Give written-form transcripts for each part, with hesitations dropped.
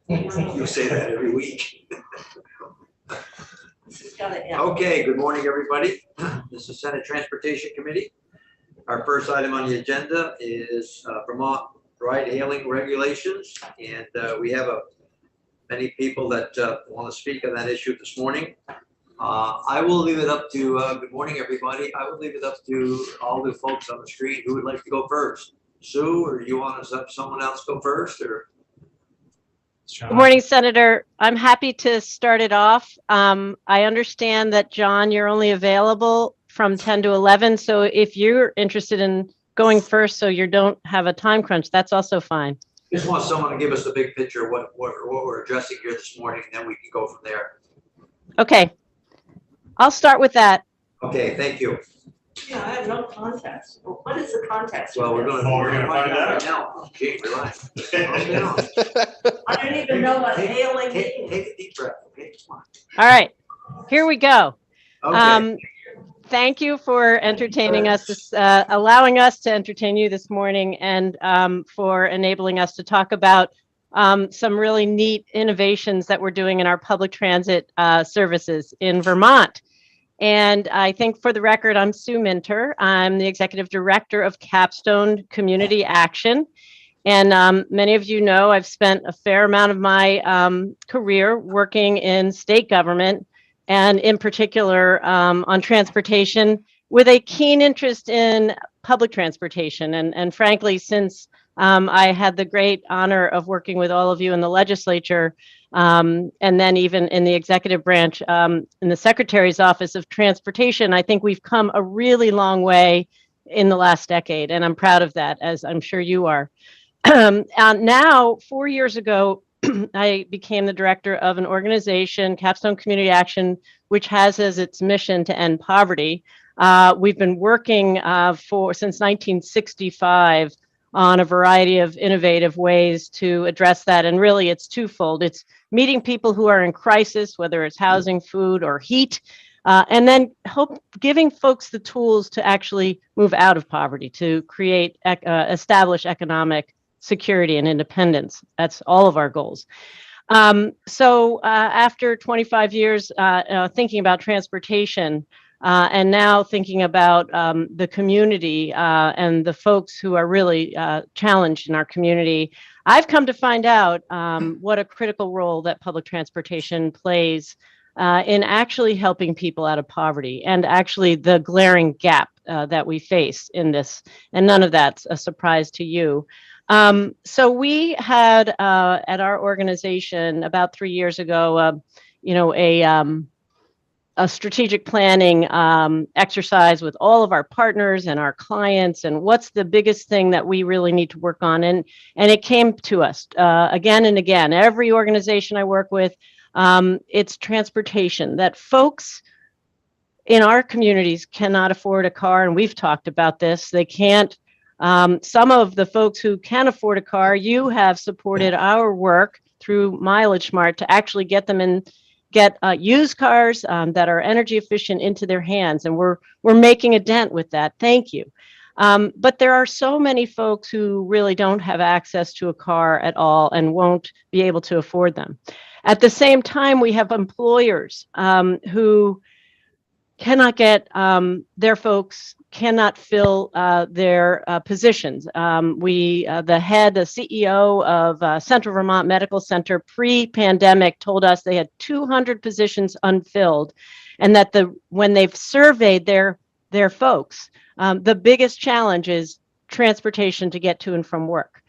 You say that every week. Okay, good morning, everybody. This is Senate Transportation Committee. Our first item on the agenda is Vermont ride-hailing regulations, and we have many people that want to speak on that issue this morning. I will leave it up to, good morning, everybody. I will leave it up to all the folks on the screen who would like to go first. Sue, or you want to have someone else go first, or? Good morning, Senator. I'm happy to start it off. I understand that, John, you're only available from 10 to 11. So if you're interested in going first so you don't have a time crunch, that's also fine. Just want someone to give us the big picture of what we're addressing here this morning, and then we can go from there. Okay. I'll start with that. Okay, thank you. Yeah, I have no context. What is the context? Well, we're going to find out right now. Gee, relax. I don't even know what hailing means. Take a deep breath, okay? Come on. All right, here we go. Okay. Thank you for entertaining us, allowing us to entertain you this morning, and for enabling us to talk about some really neat innovations that we're doing in our public transit services in Vermont. And I think, for the record, I'm Sue Minter. I'm the Executive Director of Capstone Community Action. And many of you know I've spent a fair amount of my career working in state government, and in particular on transportation, with a keen interest in public transportation. And frankly, since I had the great honor of working with all of you in the legislature, and then even in the executive branch, in the Secretary's Office of Transportation, I think we've come a really long way in the last decade. And I'm proud of that, as I'm sure you are. Now, 4 years ago, I became the director of an organization, Capstone Community Action, which has as its mission to end poverty. We've been working since 1965 on a variety of innovative ways to address that. And really, it's twofold. It's meeting people who are in crisis, whether it's housing, food, or heat, and then giving folks the tools to actually move out of poverty, to establish economic security and independence. That's all of our goals. So after 25 years thinking about transportation, and now thinking about the community and the folks who are really challenged in our community, I've come to find out what a critical role that public transportation plays in actually helping people out of poverty, and actually the glaring gap that we face in this. And none of that's a surprise to you. So we had at our organization about 3 years ago, a strategic planning exercise with all of our partners and our clients, and what's the biggest thing that we really need to work on. And it came to us again and again. Every organization I work with, it's transportation, that folks in our communities cannot afford a car. And we've talked about this. They can't. Some of the folks who can afford a car, you have supported our work through Mileage Smart to actually get them in, get used cars that are energy efficient into their hands. And we're making a dent with that. Thank you. But there are so many folks who really don't have access to a car at all and won't be able to afford them. At the same time, we have employers who cannot get their folks cannot fill their positions. The CEO of Central Vermont Medical Center pre-pandemic told us they had 200 positions unfilled, and that when they've surveyed their folks, the biggest challenge is transportation to get to and from work.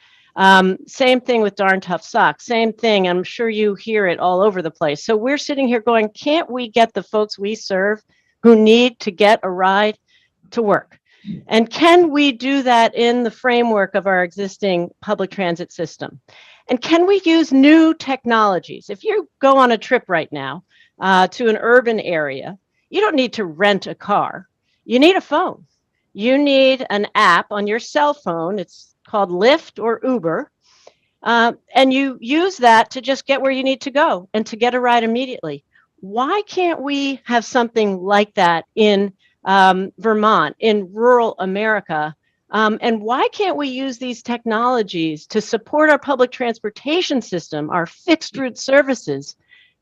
Same thing with darn tough socks. Same thing. I'm sure you hear it all over the place. So we're sitting here going, can't we get the folks we serve who need to get a ride to work? And can we do that in the framework of our existing public transit system? And can we use new technologies? If you go on a trip right now to an urban area, you don't need to rent a car. You need a phone. You need an app on your cell phone. It's called Lyft or Uber. And you use that to just get where you need to go and to get a ride immediately. Why can't we have something like that in Vermont, in rural America, And why can't we use these technologies to support our public transportation system, our fixed route services,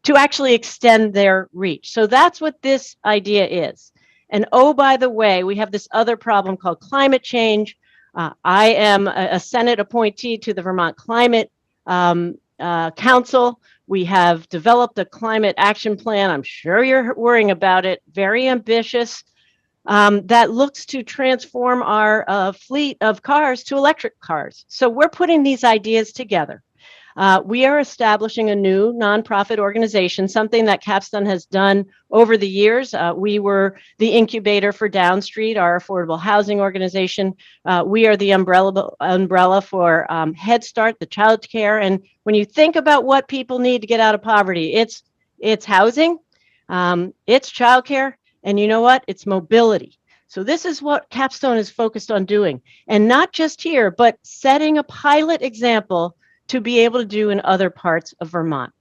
to actually extend their reach? So that's what this idea is. And oh, by the way, we have this other problem called climate change. I am a Senate appointee to the Vermont Climate Council. We have developed a climate action plan. I'm sure you're worrying about it. Very ambitious. That looks to transform our fleet of cars to electric cars. So we're putting these ideas together. We are establishing a new nonprofit organization, something that Capstone has done over the years. We were the incubator for Downstreet, our affordable housing organization. We are the umbrella for Head Start, the child care. And when you think about what people need to get out of poverty, it's housing, it's childcare, and you know what? It's mobility. So this is what Capstone is focused on doing, and not just here, but setting a pilot example to be able to do in other parts of Vermont.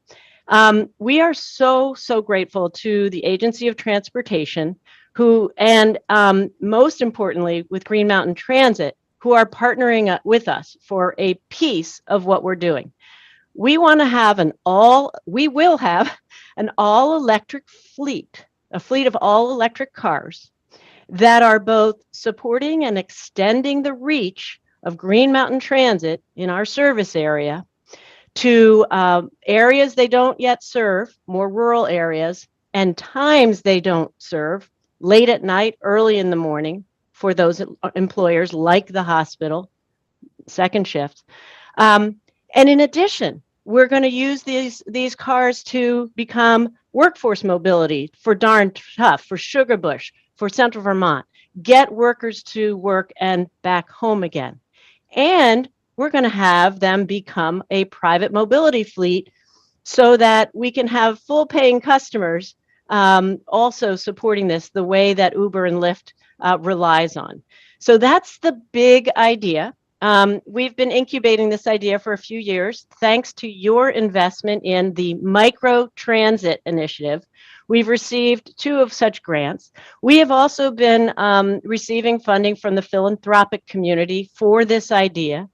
We are so grateful to the Agency of Transportation, who, and most importantly, with Green Mountain Transit, who are partnering with us for a piece of what we're doing. We want to have we will have an all-electric fleet, a fleet of all-electric cars that are both supporting and extending the reach of Green Mountain Transit in our service area to areas they don't yet serve, more rural areas, and times they don't serve, late at night, early in the morning, for those employers like the hospital, second shift. And in addition, we're going to use these cars to become workforce mobility for Darn Tough, for Sugarbush, for Central Vermont, get workers to work and back home again. And we're going to have them become a private mobility fleet so that we can have full paying customers also supporting this the way that Uber and Lyft relies on. So that's the big idea. We've been incubating this idea for a few years, thanks to your investment in the Micro Transit Initiative. We've received 2 of such grants. We have also been receiving funding from the philanthropic community for this idea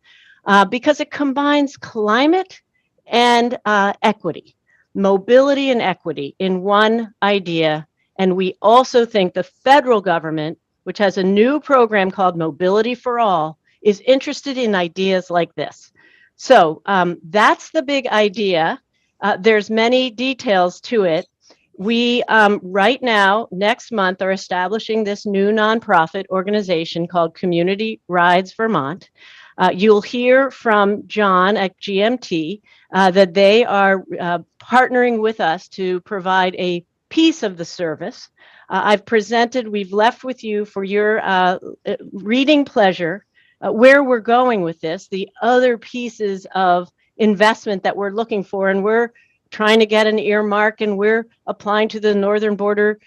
because it combines climate and equity, mobility and equity in one idea. And we also think the federal government, which has a new program called Mobility for All, is interested in ideas like this. So that's the big idea. There's many details to it. We right now, next month, are establishing this new nonprofit organization called Community Rides Vermont. You'll hear from John at GMT that they are partnering with us to provide a piece of the service. I've presented, we've left with you for your reading pleasure where we're going with this, the other pieces of investment that we're looking for, and we're trying to get an earmark, and we're applying to the Northern Border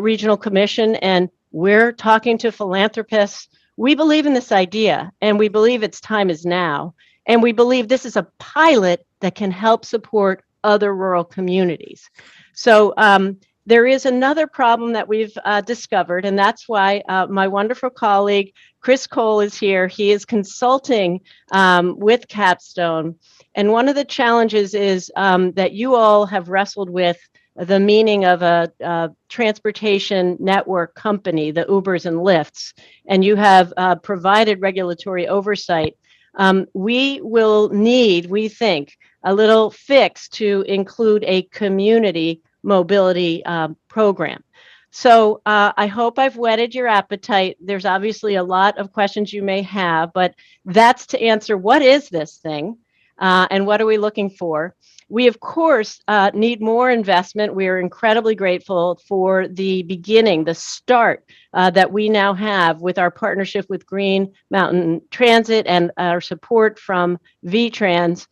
Regional Commission, and we're talking to philanthropists. We believe in this idea, and we believe its time is now, and we believe this is a pilot that can help support other rural communities. So there is another problem that we've discovered, and that's why my wonderful colleague, Chris Cole, is here. He is consulting with Capstone. And one of the challenges is that you all have wrestled with the meaning of a transportation network company, the Ubers and Lyfts, and you have provided regulatory oversight. We will need, we think, a little fix to include a community mobility program. So I hope I've whetted your appetite. There's obviously a lot of questions you may have, but that's to answer what is this thing and what are we looking for? We, of course, need more investment. We are incredibly grateful for the beginning, the start that we now have with our partnership with Green Mountain Transit and our support from VTrans,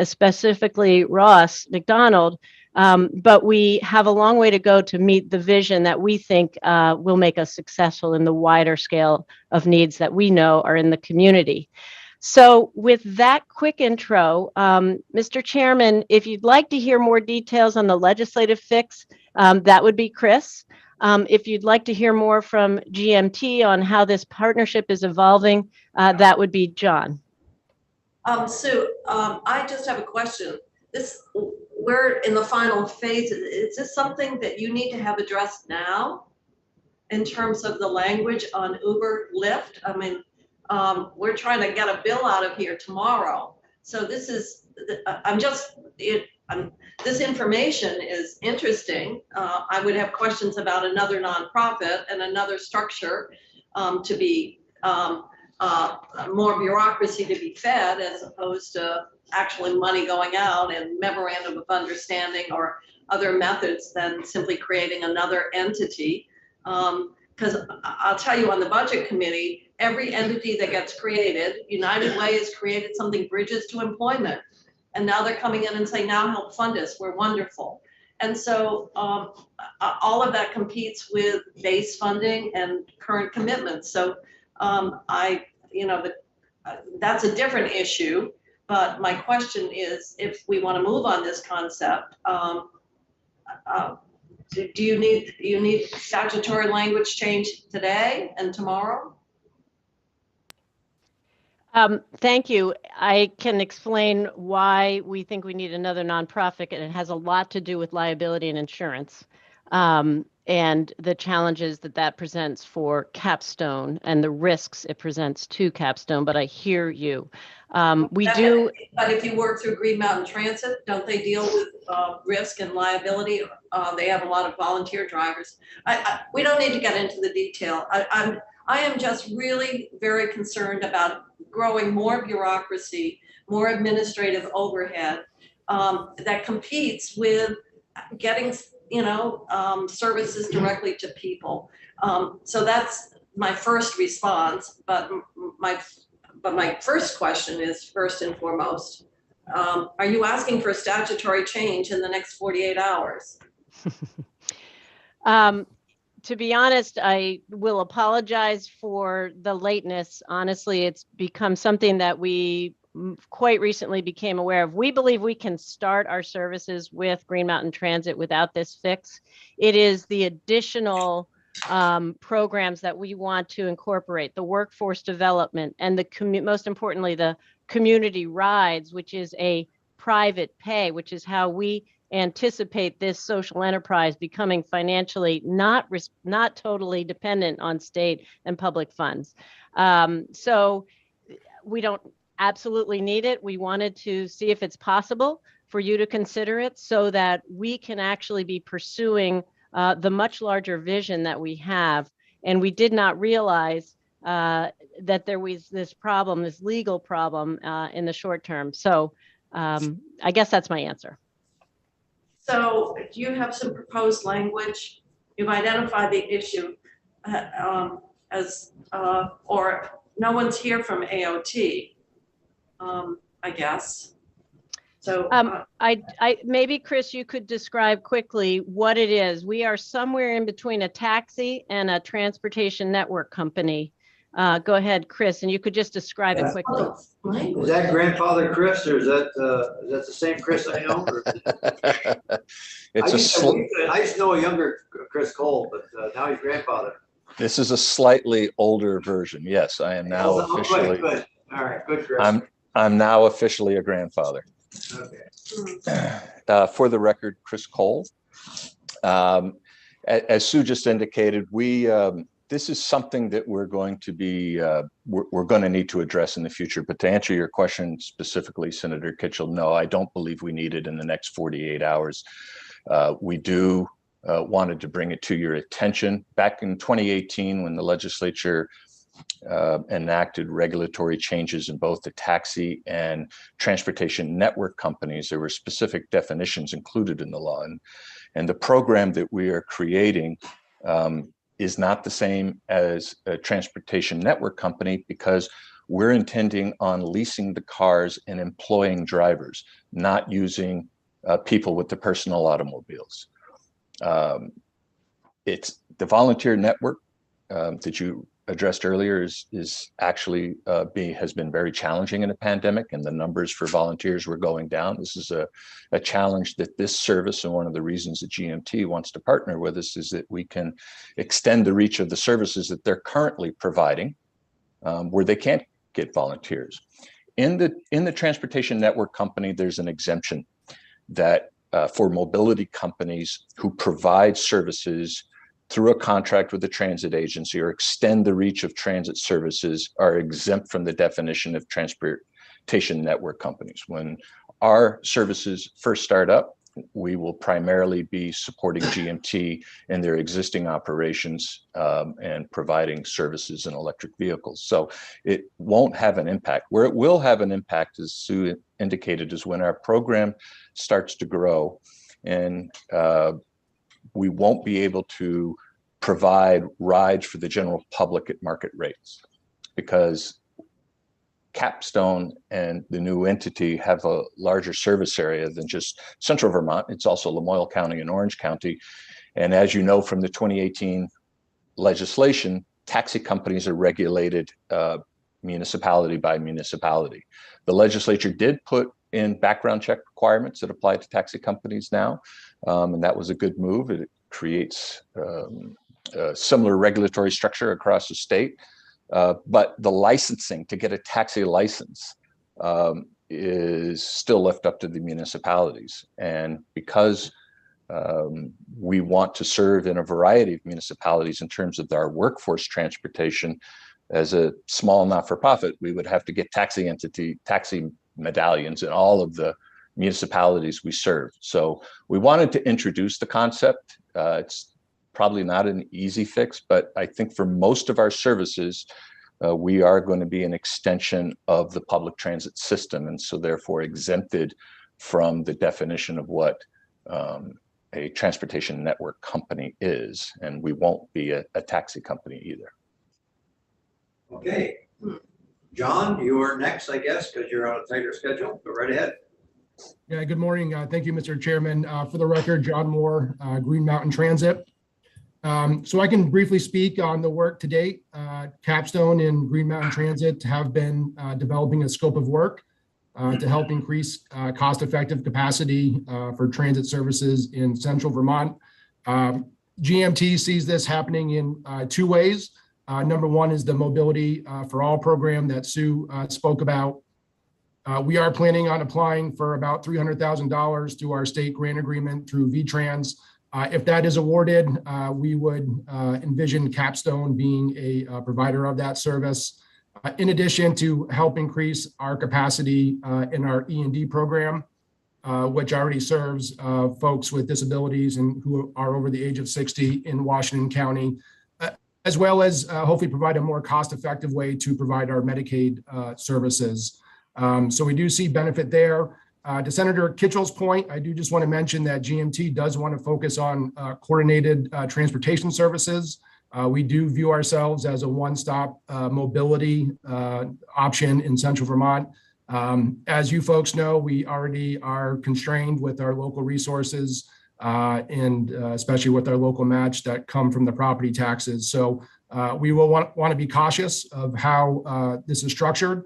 specifically Ross McDonald. But we have a long way to go to meet the vision that we think will make us successful in the wider scale of needs that we know are in the community. So with that quick intro, Mr. Chairman, if you'd like to hear more details on the legislative fix, that would be Chris. If you'd like to hear more from GMT on how this partnership is evolving, that would be John. Sue, I just have a question. We're in the final phase. Is this something that you need to have addressed now in terms of the language on Uber, Lyft? I mean, we're trying to get a bill out of here tomorrow. So this is, this information is interesting. I would have questions about another nonprofit and another structure to be more bureaucracy to be fed, as opposed to actually money going out and memorandum of understanding or other methods than simply creating another entity. Because I'll tell you, on the budget committee, every entity that gets created, United Way has created something, Bridges to Employment. And now they're coming in and saying, now help fund us, we're wonderful. And so all of that competes with base funding and current commitments. So that's a different issue. But my question is, if we want to move on this concept, do you need statutory language change today and tomorrow? Thank you. I can explain why we think we need another nonprofit, and it has a lot to do with liability and insurance, and the challenges that presents for Capstone and the risks it presents to Capstone. But I hear you. But if you work through Green Mountain Transit, don't they deal with risk and liability? They have a lot of volunteer drivers. We don't need to get into the detail. I am just really very concerned about growing more bureaucracy, more administrative overhead that competes with getting, services directly to people. So that's my first response. But my first question is, first and foremost, are you asking for a statutory change in the next 48 hours? To be honest, I will apologize for the lateness. Honestly, it's become something that we quite recently became aware of. We believe we can start our services with Green Mountain Transit without this fix. It is the additional programs that we want to incorporate, the workforce development, and most importantly, the community rides, which is a private pay, which is how we anticipate this social enterprise becoming financially not totally dependent on state and public funds. So we don't absolutely need it. We wanted to see if it's possible for you to consider it so that we can actually be pursuing the much larger vision that we have. And we did not realize that there was this problem, this legal problem in the short term. So I guess that's my answer. So do you have some proposed language? You've identified the issue or no one's here from AOT, I guess. So I maybe Chris, you could describe quickly what it is. We are somewhere in between a taxi and a transportation network company. Go ahead, Chris, and you could just describe it quickly. Is that grandfather Chris, or is that the same Chris I know? I used to know a younger Chris Cole, but now he's grandfather. This is a slightly older version. Yes, I am now officially. Good. All right, good, Chris. I'm now officially a grandfather. Okay. For the record, Chris Cole. As Sue just indicated, this is something that we're going to need to address in the future. But to answer your question specifically, Senator Kitchell, no, I don't believe we need it in the next 48 hours. We do wanted to bring it to your attention. Back in 2018, when the legislature enacted regulatory changes in both the taxi and transportation network companies, there were specific definitions included in the law. And the program that we are creating is not the same as a transportation network company, because we're intending on leasing the cars and employing drivers, not using people with the personal automobiles. It's the volunteer network that you addressed earlier is actually has been very challenging in a pandemic, and the numbers for volunteers were going down. This is a challenge that this service, and one of the reasons that GMT wants to partner with us, is that we can extend the reach of the services that they're currently providing where they can't get volunteers. In the transportation network company, there's an exemption that for mobility companies who provide services through a contract with the transit agency or extend the reach of transit services are exempt from the definition of transportation network companies. When our services first start up, we will primarily be supporting GMT in their existing operations and providing services in electric vehicles. So it won't have an impact. Where it will have an impact, as Sue indicated, is when our program starts to grow and we won't be able to provide rides for the general public at market rates, because Capstone and the new entity have a larger service area than just Central Vermont. It's also Lamoille County and Orange County. And as you know from the 2018 legislation, taxi companies are regulated municipality by municipality. The legislature did put in background check requirements that apply to taxi companies now, and that was a good move. It creates a similar regulatory structure across the state. But the licensing to get a taxi license is still left up to the municipalities. And because we want to serve in a variety of municipalities in terms of our workforce transportation, as a small not-for-profit, we would have to get taxi medallions in all of the municipalities we serve. So we wanted to introduce the concept. It's probably not an easy fix, but I think for most of our services, we are going to be an extension of the public transit system, and so therefore exempted from the definition of what a transportation network company is, and we won't be a taxi company either. Okay. John, you are next, I guess, because you're on a tighter schedule. Go right ahead. Yeah, good morning. Thank you, Mr. Chairman. For the record, John Moore, Green Mountain Transit. So I can briefly speak on the work to date. Capstone and Green Mountain Transit have been developing a scope of work to help increase cost-effective capacity for transit services in Central Vermont. GMT sees this happening in two ways. Number one is the Mobility for All program that Sue spoke about. We are planning on applying for about $300,000 through our state grant agreement through VTrans. If that is awarded, we would envision Capstone being a provider of that service. In addition, to help increase our capacity in our E&D program, which already serves folks with disabilities and who are over the age of 60 in Washington County, as well as hopefully provide a more cost-effective way to provide our Medicaid services. So we do see benefit there. To Senator Kitchell's point, I do just want to mention that GMT does want to focus on coordinated transportation services. We do view ourselves as a one-stop mobility option in Central Vermont. As you folks know, we already are constrained with our local resources and especially with our local match that come from the property taxes. So we will want to be cautious of how this is structured.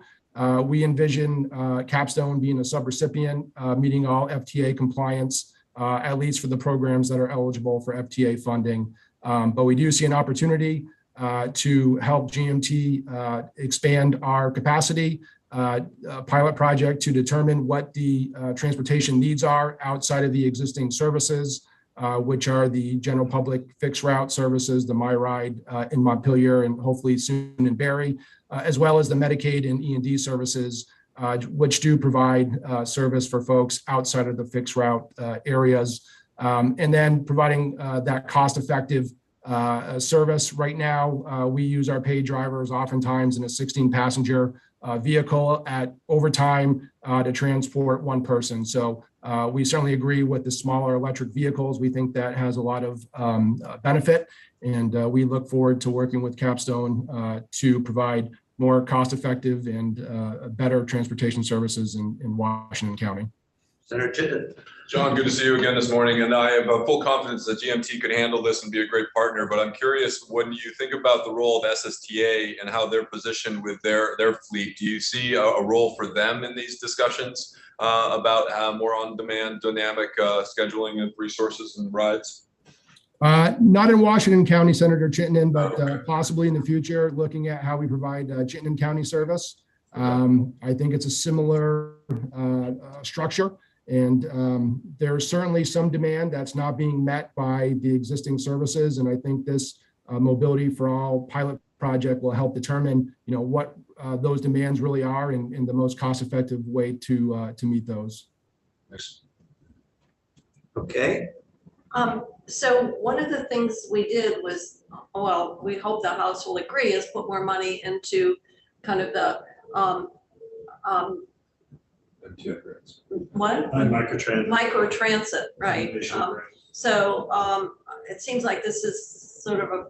We envision Capstone being a subrecipient, meeting all FTA compliance, at least for the programs that are eligible for FTA funding. But we do see an opportunity to help GMT expand our capacity, a pilot project to determine what the transportation needs are outside of the existing services, which are the general public fixed route services, the MyRide in Montpelier and hopefully soon in Barrie, as well as the Medicaid and E&D services, which do provide service for folks outside of the fixed route areas. And then providing that cost-effective service. Right now, we use our paid drivers oftentimes in a 16-passenger vehicle at overtime to transport one person. So we certainly agree with the smaller electric vehicles. We think that has a lot of benefit, and we look forward to working with Capstone to provide more cost-effective and better transportation services in Washington County. Senator Chittenden. John, good to see you again this morning, and I have full confidence that GMT could handle this and be a great partner, but I'm curious, when you think about the role of SSTA and how they're positioned with their fleet, do you see a role for them in these discussions about more on-demand dynamic scheduling of resources and rides? Not in Washington County, Senator Chittenden, but possibly in the future, looking at how we provide Chittenden County service. I think it's a similar structure. And there's certainly some demand that's not being met by the existing services. And I think this Mobility for All pilot project will help determine, what those demands really are and the most cost-effective way to meet those. Thanks. Okay. So one of the things we did was, well, we hope the House will agree, is put more money into kind of the what? Microtransit, right? So it seems like this is sort of a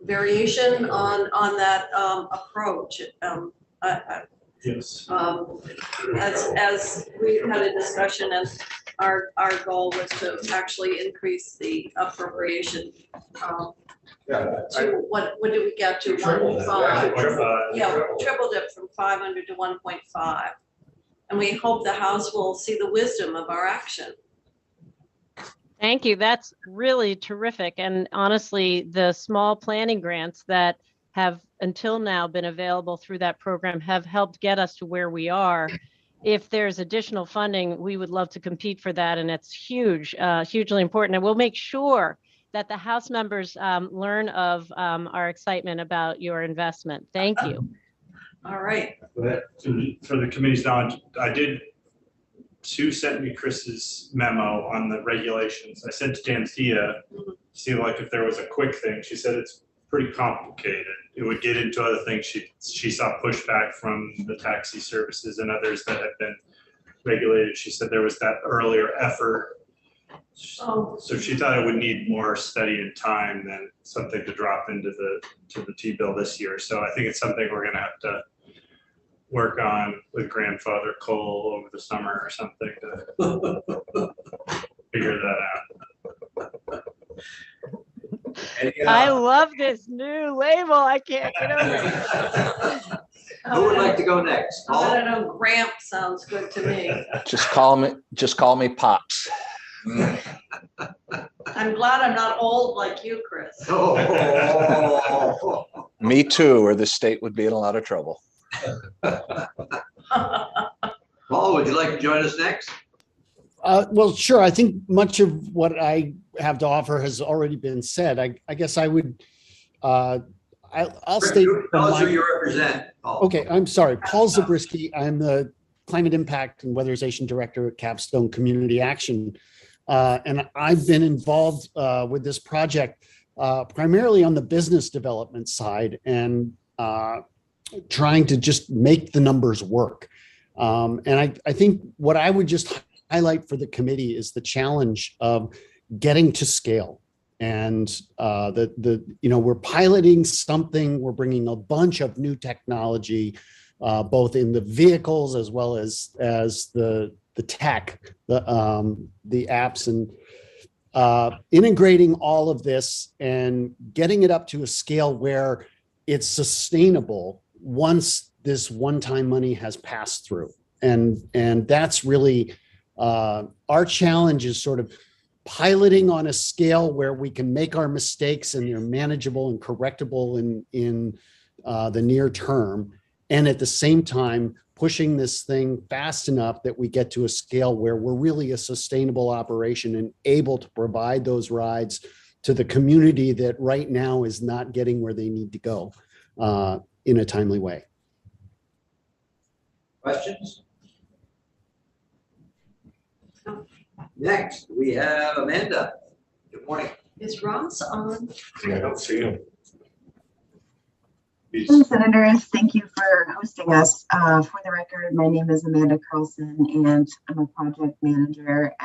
variation on that approach. Yes. As we had a discussion, and our goal was to actually increase the appropriation. To what did we get to? 1.5. Yeah, tripled it from 500 to 1.5. And we hope the House will see the wisdom of our action. Thank you. That's really terrific. And honestly, the small planning grants that have until now been available through that program have helped get us to where we are. If there's additional funding, we would love to compete for that. And it's huge, hugely important. And we'll make sure that the House members learn of our excitement about your investment. Thank you. All right. For the committee's knowledge, Sue sent me Chris's memo on the regulations. I sent to Danthea to see like if there was a quick thing. She said it's pretty complicated. It would get into other things. She saw pushback from the taxi services and others that have been regulated. She said there was that earlier effort. So she thought it would need more study and time than something to drop into the T-bill this year. So I think it's something we're going to have to work on with Grandfather Cole over the summer or something to figure that out. I love this new label. I can't get over it. Who would like to go next? I don't know. Gramp sounds good to me. Just call me Pops. I'm glad I'm not old like you, Chris. Oh. Me too, or the state would be in a lot of trouble. Paul, would you like to join us next? Well, sure. I think much of what I have to offer has already been said. I guess I would, I'll state. Tell us who you represent, Paul. Okay, I'm sorry. Paul Zabriskie. I'm the Climate Impact and Weatherization Director at Capstone Community Action. And I've been involved with this project primarily on the business development side and trying to just make the numbers work. And I think what I would just highlight for the committee is the challenge of getting to scale. And we're piloting something, we're bringing a bunch of new technology, both in the vehicles as well as the tech, the apps, and integrating all of this and getting it up to a scale where it's sustainable once this one-time money has passed through. And that's really our challenge, is sort of piloting on a scale where we can make our mistakes and they're manageable and correctable in the near term. And at the same time, pushing this thing fast enough that we get to a scale where we're really a sustainable operation and able to provide those rides to the community that right now is not getting where they need to go in a timely way. Questions? Next, we have Amanda. Good morning. Is Ross on? I don't see him. Hey, Senators, thank you for hosting us. For the record, my name is Amanda Carlson, and I'm a project manager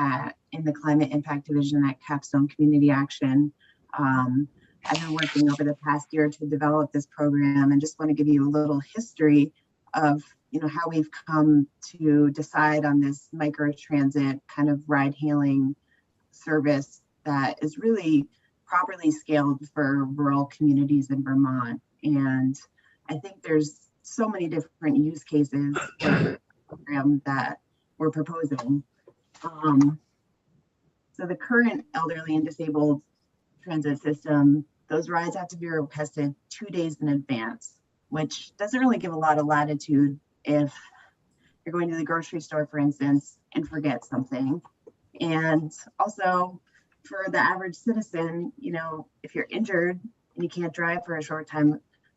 in the Climate Impact Division at Capstone Community Action. I've been working over the past year to develop this program, and just want to give you a little history of how we've come to decide on this micro transit kind of ride hailing service that is really properly scaled for rural communities in Vermont. And I think there's so many different use cases for the program that we're proposing. So the current elderly and disabled transit system, those rides have to be requested 2 days in advance, which doesn't really give a lot of latitude if you're going to the grocery store, for instance, and forget something. And also for the average citizen, if you're injured and you can't drive for a short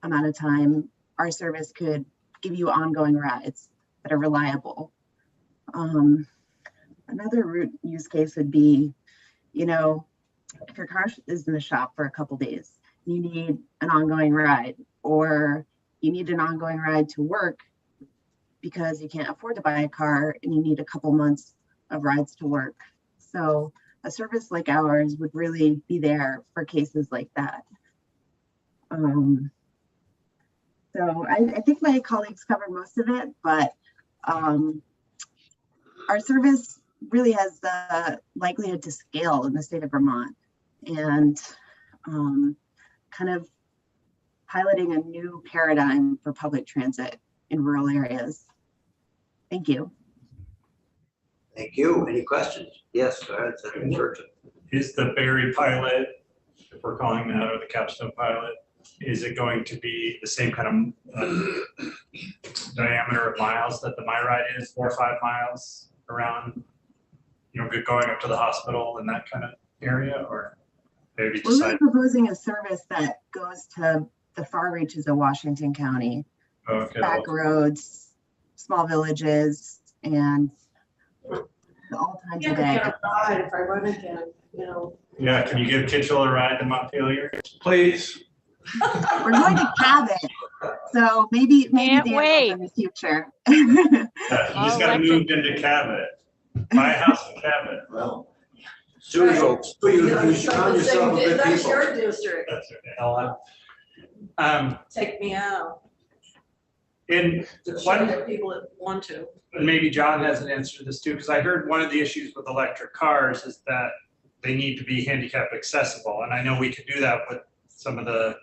amount of time, our service could give you ongoing rides that are reliable. Another route use case would be, if your car is in the shop for a couple days, you need an ongoing ride, or you need an ongoing ride to work because you can't afford to buy a car and you need a couple months of rides to work. So a service like ours would really be there for cases like that. So I think my colleagues covered most of it, but our service really has the likelihood to scale in the state of Vermont, and kind of piloting a new paradigm for public transit in rural areas. Thank you. Thank you. Any questions? Yes, go ahead, Senator Churchill. Is the Berry pilot, if we're calling that, or the Capstone pilot, is it going to be the same kind of diameter of miles that the MyRide is, 4 or 5 miles around, going up to the hospital in that kind of area, or maybe we're really proposing a service that goes to the far reaches of Washington County, back roads, small villages, and all times of day. If I run again, Yeah, can you give Kitchell a ride to Montpelier, please? We're going to Cabot, so maybe Can't Dan wait. in the future. You just got moved into Cabot. Buy a house in Cabot. Well, so you surround yourself with good That's people. your district. That's okay. Take me out. In Show one, the people that want to. and maybe John has an answer to this too, because I heard one of the issues with electric cars is that they need to be handicap accessible. And I know we could do that with some of the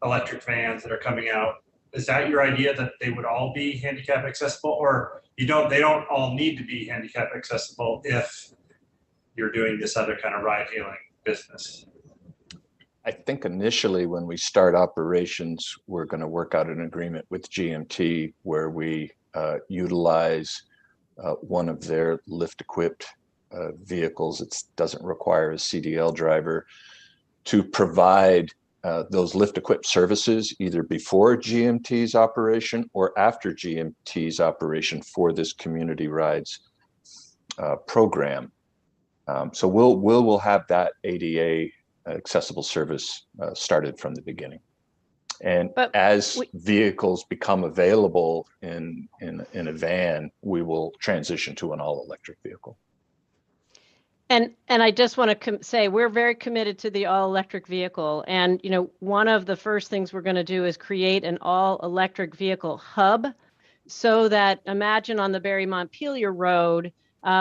electric vans that are coming out. Is that your idea, that they would all be handicap accessible, or they don't all need to be handicap accessible if you're doing this other kind of ride hailing business? I think initially when we start operations, we're going to work out an agreement with GMT where we utilize one of their lift-equipped vehicles. It doesn't require a CDL driver to provide those lift-equipped services either before GMT's operation or after GMT's operation for this community rides program. So we'll have that ADA accessible service started from the beginning. And as vehicles become available in a van, we will transition to an all-electric vehicle. And I just want to say we're very committed to the all-electric vehicle. And, one of the first things we're going to do is create an all-electric vehicle hub, so that, imagine on the Barry Montpelier Road,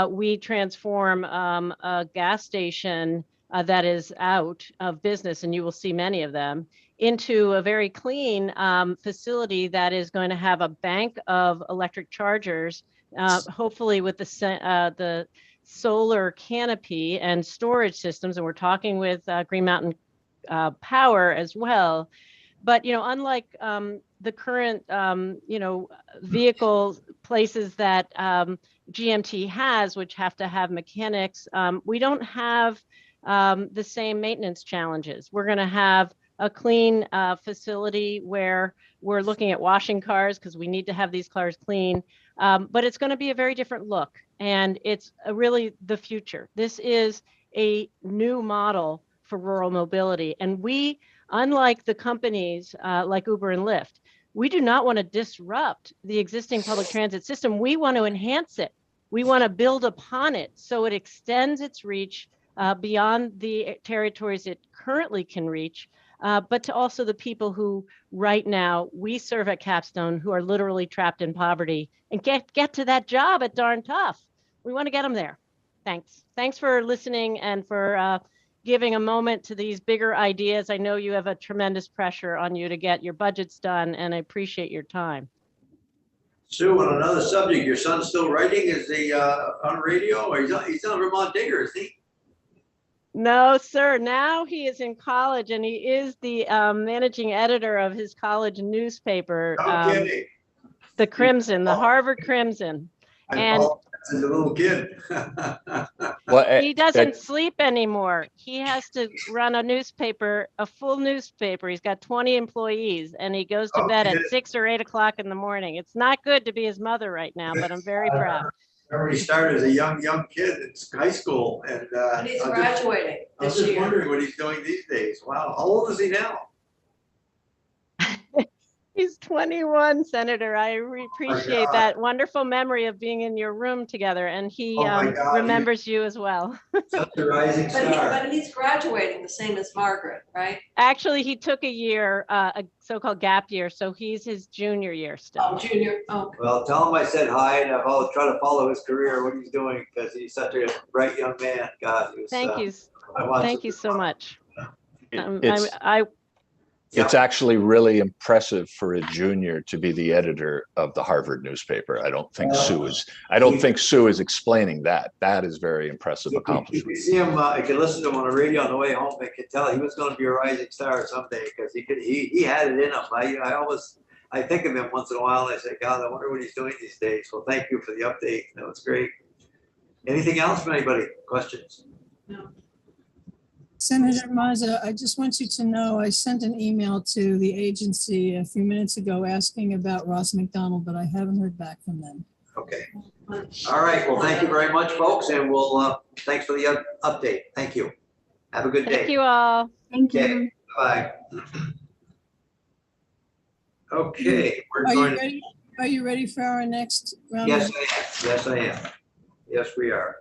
we transform a gas station that is out of business, and you will see many of them, into a very clean facility that is going to have a bank of electric chargers, hopefully with the solar canopy and storage systems. And we're talking with Green Mountain Power as well. But, unlike the current, vehicle places that GMT has, which have to have mechanics, we don't have the same maintenance challenges. We're going to have a clean facility where we're looking at washing cars because we need to have these cars clean. But it's going to be a very different look, and it's really the future. This is a new model for rural mobility. And we, unlike the companies like Uber and Lyft, we do not want to disrupt the existing public transit system. We want to enhance it. We want to build upon it so it extends its reach beyond the territories it currently can reach, but to also the people who right now we serve at Capstone who are literally trapped in poverty and get to that job at darn tough. We want to get them there. Thanks. Thanks for listening and for giving a moment to these bigger ideas. I know you have a tremendous pressure on you to get your budgets done, and I appreciate your time. Sue, on another subject, your son's still writing? Is he on radio, or he's on Vermont Digger, is he? No, sir. Now he is in college, and he is the managing editor of his college newspaper, No kidding. the Crimson, the Harvard Crimson. And as a little kid. Well, he doesn't sleep anymore. He has to run a newspaper, a full newspaper. He's got 20 employees, and he goes to bed at 6 or 8 o'clock in the morning. It's not good to be his mother right now, but I'm very proud. I remember he started as a young kid in high school, and He's graduating I was this just year. wondering what he's doing these days. Wow, how old is he now? He's 21, Senator. I appreciate God. that wonderful memory of being in your room together, and he Oh my God, remembers you as well. Such a rising star. But he's graduating the same as Margaret, right? Actually, he took a year, a so-called gap year, so he's his junior year still. Oh, junior, oh. Well, tell him I said hi, and I'll try to follow his career, what he's doing, because he's such a bright young man. God, he was, Thank you. I watched Thank him. you so much. It's actually really impressive for a junior to be the editor of the Harvard newspaper. I don't think Sue is explaining that. That is very impressive If accomplishment. you see him, if you listen to him on the radio on the way home, I could tell he was going to be a rising star someday, because he had it in him. I think of him once in a while, and I say, God, I wonder what he's doing these days. Well, thank you for the update. That was great. Anything else from anybody? Questions? No. Senator Mazza, I just want you to know I sent an email to the agency a few minutes ago asking about Ross McDonald, but I haven't heard back from them. Okay. All right. Well, thank you very much, folks, and we'll thanks for the update. Thank you. Have a good day. Thank you all. Thank you. Okay. Bye. Okay, Are you ready for our next round? Yes, I am. Yes, I am. Yes, we are.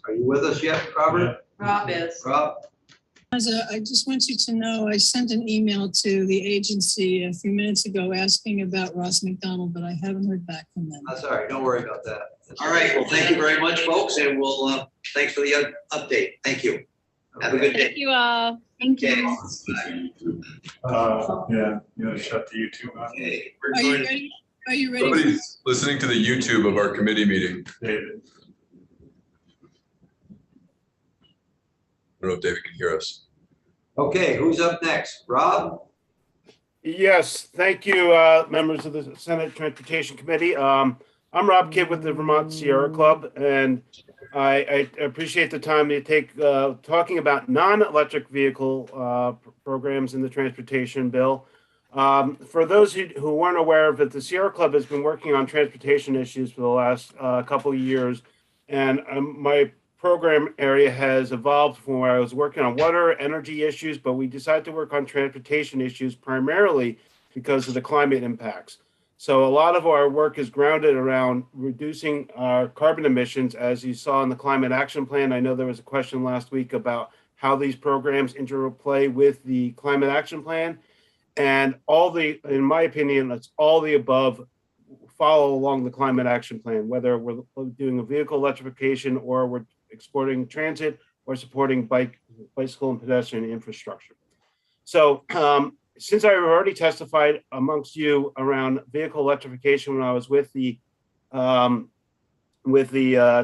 Are you with us yet, Robert? Rob is. Rob? I just want you to know I sent an email to the agency a few minutes ago asking about Ross McDonald, but I haven't heard back from them. That's all right. Don't worry about that. All right. Well, thank you very much, folks, and we'll thanks for the update. Thank you. Have a good day. Thank you all. Thank Okay. you. Yeah, you gotta shut the YouTube off. Okay, Are you ready? Are you ready? Somebody's listening to the YouTube of our committee meeting. David. I don't know if David can hear us. Okay, who's up next? Rob? Yes, thank you, members of the Senate Transportation Committee. I'm Rob Kidd with the Vermont Sierra Club, and I appreciate the time you take talking about non-electric vehicle programs in the transportation bill. For those who weren't aware of it, the Sierra Club has been working on transportation issues for the last couple of years, and my program area has evolved from where I was working on water, energy issues, but we decided to work on transportation issues primarily because of the climate impacts. So a lot of our work is grounded around reducing our carbon emissions, as you saw in the Climate Action Plan. I know there was a question last week about how these programs interplay with the Climate Action Plan. And in my opinion, it's all the above follow along the Climate Action Plan, whether we're doing a vehicle electrification or we're exporting transit or supporting bicycle and pedestrian infrastructure. So since I already testified amongst you around vehicle electrification when I was with the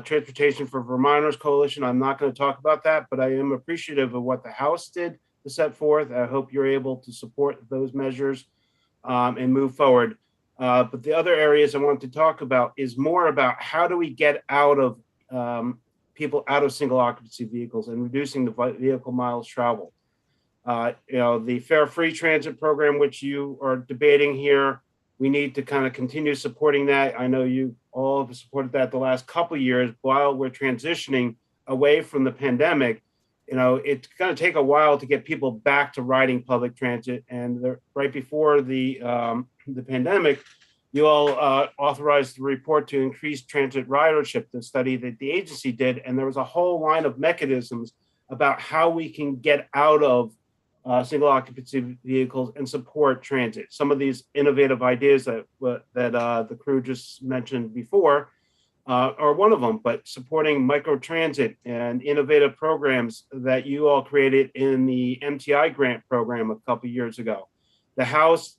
Transportation for Vermonters Coalition, I'm not going to talk about that, but I am appreciative of what the House did to set forth. I hope you're able to support those measures and move forward. But the other areas I want to talk about is more about how do we get out of people out of single occupancy vehicles and reducing the vehicle miles traveled. The Fare Free Transit program, which you are debating here, we need to kind of continue supporting that. I know you all have supported that the last couple of years while we're transitioning away from the pandemic. it's going to take a while to get people back to riding public transit. And right before the pandemic, you all authorized the report to increase transit ridership, the study that the agency did. And there was a whole line of mechanisms about how we can get out of single occupancy vehicles and support transit. Some of these innovative ideas that the crew just mentioned before are one of them, but supporting microtransit and innovative programs that you all created in the MTI grant program a couple years ago. The House,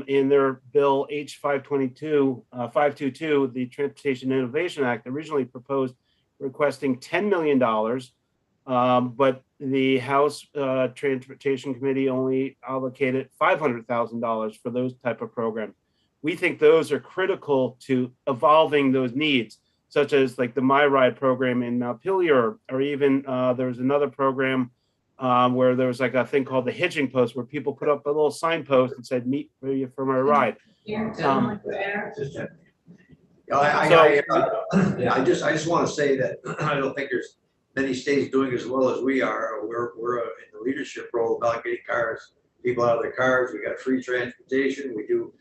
in their bill H522, 522, the Transportation Innovation Act, originally proposed requesting $10 million, but the House Transportation Committee only allocated $500,000 for those type of programs. We think those are critical to evolving those needs, such as like the My Ride program in Montpelier, or even there was another program where there was like a thing called the hitching post, where people put up a little signpost and said, "Meet me for my ride." I just want to say that I don't think there's many states doing as well as we are. We're in the leadership role about getting people out of their cars. We got free transportation. We do.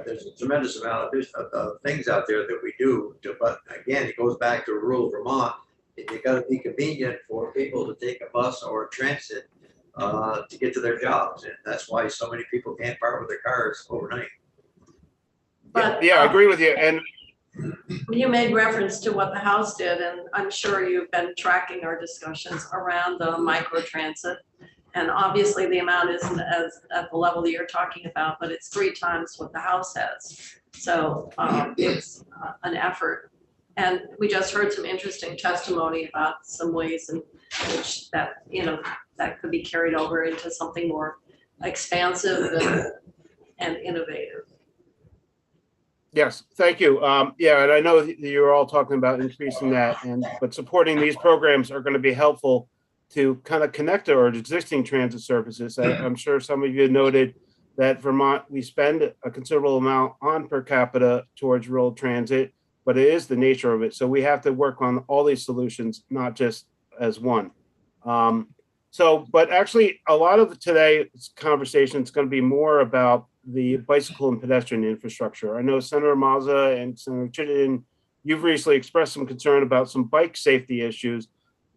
There's a tremendous amount of things out there that we do. But again, it goes back to rural Vermont. You got to be convenient for people to take a bus or a transit to get to their jobs, and that's why so many people can't park with their cars overnight. But yeah, I agree with you. And you made reference to what the House did, and I'm sure you've been tracking our discussions around the microtransit. And obviously the amount isn't as at the level that you're talking about, but it's 3 times what the House has. So it's an effort. And we just heard some interesting testimony about some ways in which that, that could be carried over into something more expansive and innovative. yes, thank you. Yeah, and I know that you're all talking about increasing that, but supporting these programs are going to be helpful to kind of connect to our existing transit services. I'm sure some of you noted that Vermont, we spend a considerable amount on per capita towards rural transit, but it is the nature of it. So we have to work on all these solutions, not just as one. But actually a lot of today's conversation is going to be more about the bicycle and pedestrian infrastructure. I know Senator Mazza and Senator Chittenden, you've recently expressed some concern about some bike safety issues.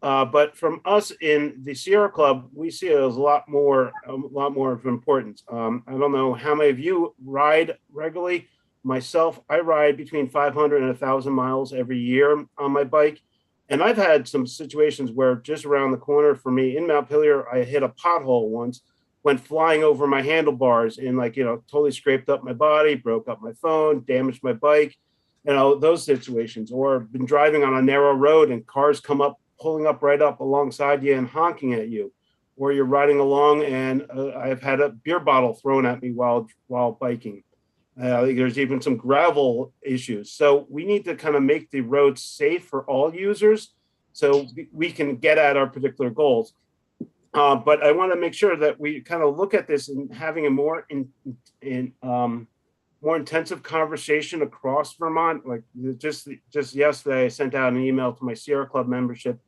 But from us in the Sierra Club, we see it as a lot more of importance. I don't know how many of you ride regularly. Myself, I ride between 500 and 1,000 miles every year on my bike. And I've had some situations where just around the corner for me in Montpelier, I hit a pothole once, went flying over my handlebars and totally scraped up my body, broke up my phone, damaged my bike, those situations. Or been driving on a narrow road and cars come up, pulling up right up alongside you and honking at you. Or you're riding along and I've had a beer bottle thrown at me while biking. There's even some gravel issues. So we need to kind of make the roads safe for all users so we can get at our particular goals. But I want to make sure that we kind of look at this and having a more intensive conversation across Vermont. Like just yesterday, I sent out an email to my Sierra Club membership,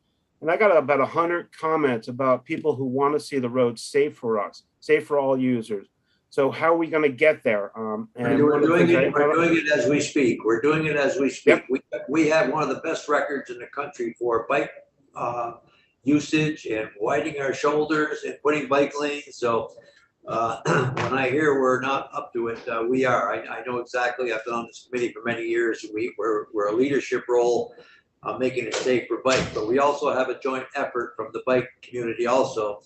and I got about 100 comments about people who want to see the roads safe for us, safe for all users. So how are we going to get there? We're doing it as we speak. We're doing it as we speak. Yep. We have one of the best records in the country for bike usage and widening our shoulders and putting bike lanes. So when I hear we're not up to it, we are. I know exactly. I've been on this committee for many years. We're a leadership role, making it safe for bike, but we also have a joint effort from the bike community also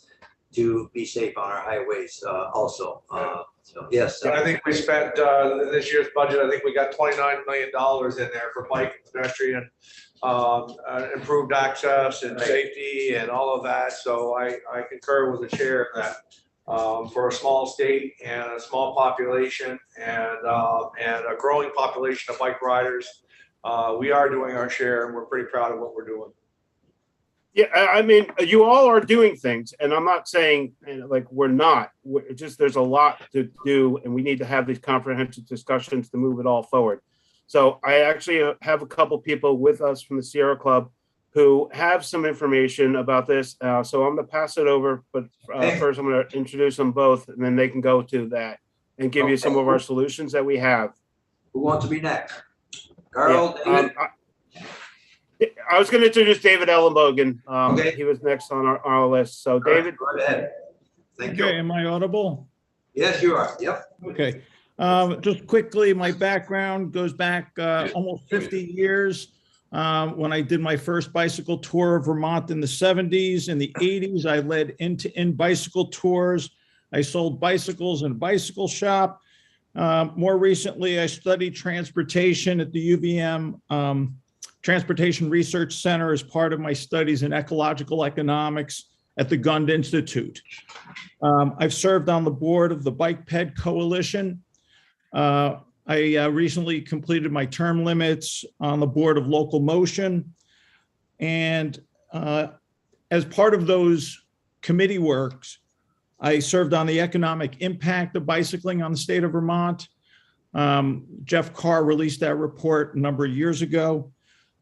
to be safe on our highways also. So yes. And I think we spent this year's budget, I think we got $29 million in there for bike and pedestrian, improved access and safety and all of that. So I concur with the chair that for a small state and a small population and a growing population of bike riders, we are doing our share and we're pretty proud of what we're doing. Yeah, I mean, you all are doing things, and I'm not saying like we're not. There's a lot to do, and we need to have these comprehensive discussions to move it all forward. So I actually have a couple people with us from the Sierra Club who have some information about this. So I'm going to pass it over, but first I'm going to introduce them both, and then they can go to that and give you some of our solutions that we have. Who wants to be next? Carl, Yeah, David? I was going to introduce David Ellenbogen. Okay. He was next on our list. So David. Go right ahead. Thank you. Okay, am I audible? Yes, you are. Yep. Okay. Just quickly, my background goes back almost 50 years. When I did my first bicycle tour of Vermont in the 70s. In the 80s, I led end-to-end bicycle tours. I sold bicycles in a bicycle shop. More recently, I studied transportation at the UVM Transportation Research Center as part of my studies in ecological economics at the Gund Institute. I've served on the board of the Bike Ped Coalition. I recently completed my term limits on the board of Local Motion. And as part of those committee works, I served on the economic impact of bicycling on the state of Vermont. Jeff Carr released that report a number of years ago.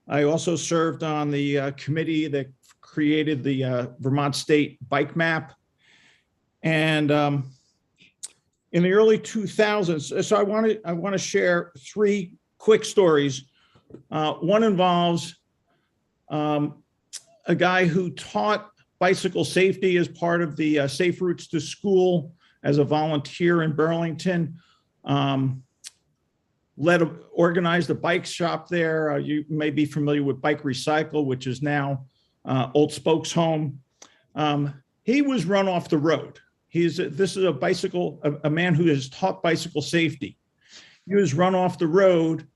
I also served on the committee that created the Vermont State Bike Map. And in the early 2000s, so I want to share three quick stories. One involves a guy who taught bicycle safety as part of the Safe Routes to School as a volunteer in Burlington. Organized a bike shop there. You may be familiar with Bike Recycle, which is now Old Spokes Home. He was run off the road. This is a man who has taught bicycle safety. He was run off the road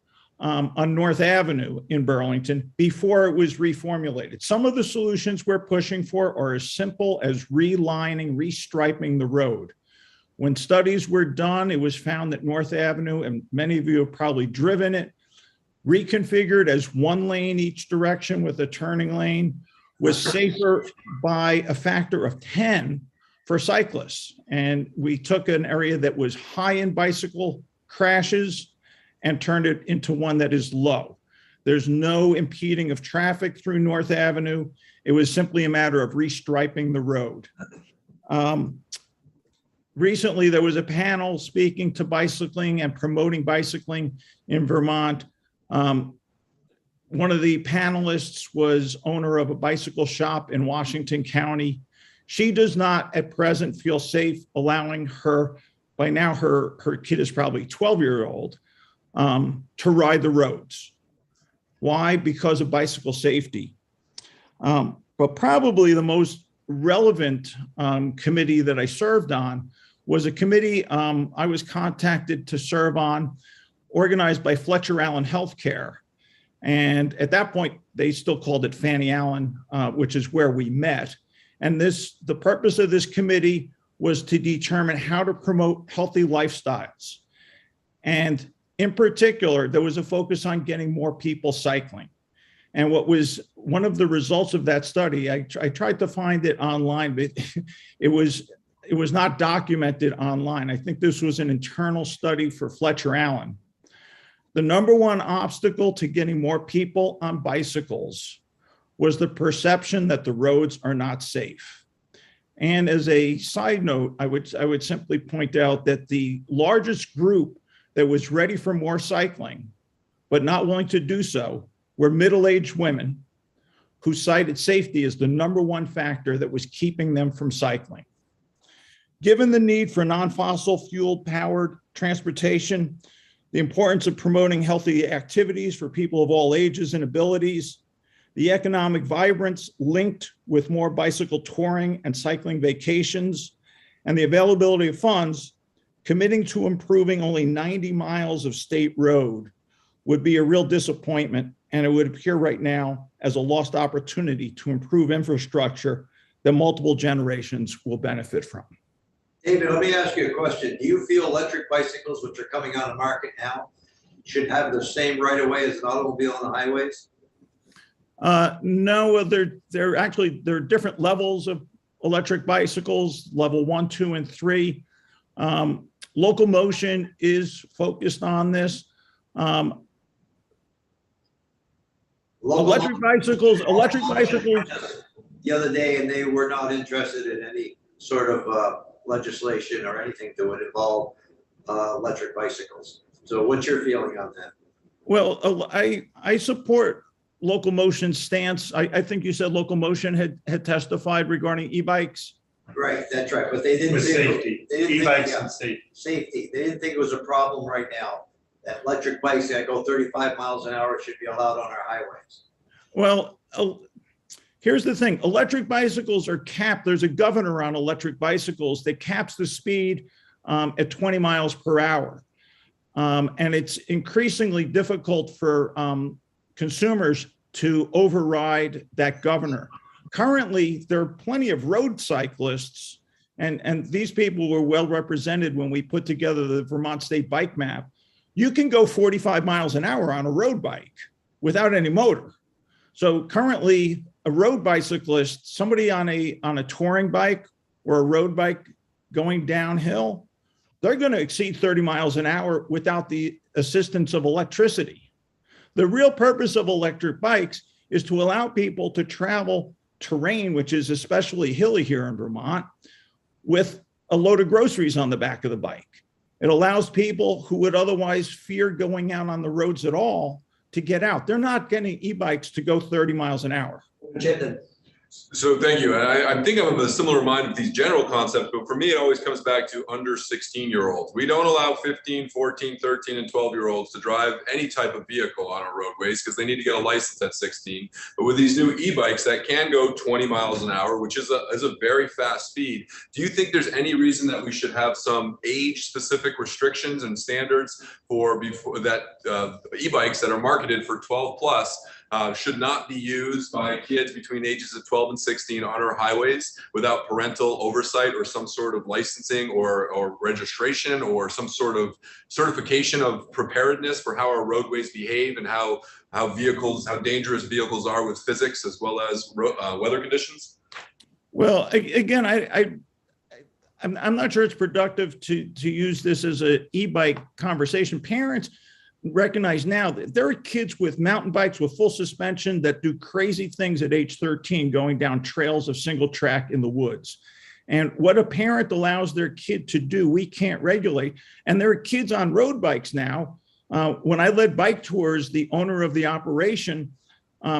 on North Avenue in Burlington before it was reformulated. Some of the solutions we're pushing for are as simple as relining, restriping the road. When studies were done, it was found that North Avenue, and many of you have probably driven it, reconfigured as one lane each direction with a turning lane, was safer by a factor of 10 for cyclists. And we took an area that was high in bicycle crashes and turned it into one that is low. There's no impeding of traffic through North Avenue. It was simply a matter of restriping the road. Recently, there was a panel speaking to bicycling and promoting bicycling in Vermont. One of the panelists was owner of a bicycle shop in Washington County. She does not at present feel safe allowing her, by now her kid is probably 12-year-old, to ride the roads. Why? Because of bicycle safety. But probably the most relevant committee that I served on was a committee I was contacted to serve on, organized by Fletcher Allen Healthcare. And at that point, they still called it Fannie Allen, which is where we met. And the purpose of this committee was to determine how to promote healthy lifestyles. And in particular, there was a focus on getting more people cycling. And what was one of the results of that study, I tried to find it online, but it was not documented online. I think this was an internal study for Fletcher Allen. The number one obstacle to getting more people on bicycles was the perception that the roads are not safe. And as a side note, I would simply point out that the largest group that was ready for more cycling, but not willing to do so, were middle-aged women who cited safety as the number one factor that was keeping them from cycling. Given the need for non-fossil fuel powered transportation, the importance of promoting healthy activities for people of all ages and abilities, the economic vibrance linked with more bicycle touring and cycling vacations, and the availability of funds, committing to improving only 90 miles of state road would be a real disappointment, and it would appear right now as a lost opportunity to improve infrastructure that multiple generations will benefit from. David, let me ask you a question. Do you feel electric bicycles, which are coming on the market now, should have the same right of way as an automobile on the highways? No, there are different levels of electric bicycles, level 1, 2, and 3. Local Motion is focused on this. Electric bicycles. The other day, and they were not interested in any sort of legislation or anything that would involve electric bicycles. So what's your feeling on that? Well, I support Local Motion's stance. I think you said Local Motion had testified regarding e-bikes. Right, that's right, but they didn't With think. safety, They didn't e-bikes think, and safety. Safety, they didn't think it was a problem right now. That electric bikes that go 35 miles an hour should be allowed on our highways. Well, here's the thing. Electric bicycles are capped. There's a governor on electric bicycles that caps the speed at 20 miles per hour. And it's increasingly difficult for consumers to override that governor. Currently, there are plenty of road cyclists, and these people were well represented when we put together the Vermont State Bike Map. You can go 45 miles an hour on a road bike without any motor. So currently, a road bicyclist, somebody on a touring bike or a road bike going downhill, they're going to exceed 30 miles an hour without the assistance of electricity. The real purpose of electric bikes is to allow people to travel terrain, which is especially hilly here in Vermont, with a load of groceries on the back of the bike. It allows people who would otherwise fear going out on the roads at all to get out. They're not getting e-bikes to go 30 miles an hour. So thank you. And I think I'm of a similar mind with these general concepts, but for me, it always comes back to under 16-year-olds. We don't allow 15, 14, 13, and 12-year-olds to drive any type of vehicle on our roadways because they need to get a license at 16. But with these new e-bikes that can go 20 miles an hour, which is a very fast speed, do you think there's any reason that we should have some age-specific restrictions and standards for e-bikes that are marketed for 12 plus should not be used by kids between ages of 12 and 16 on our highways without parental oversight or some sort of licensing or registration or some sort of certification of preparedness for how our roadways behave and how dangerous vehicles are with physics as well as weather conditions? Well, again, I'm not sure it's productive to use this as an e-bike conversation. Parents recognize now that there are kids with mountain bikes with full suspension that do crazy things at age 13, going down trails of single track in the woods. And what a parent allows their kid to do, we can't regulate. And there are kids on road bikes now. When I led bike tours, the owner of the operation,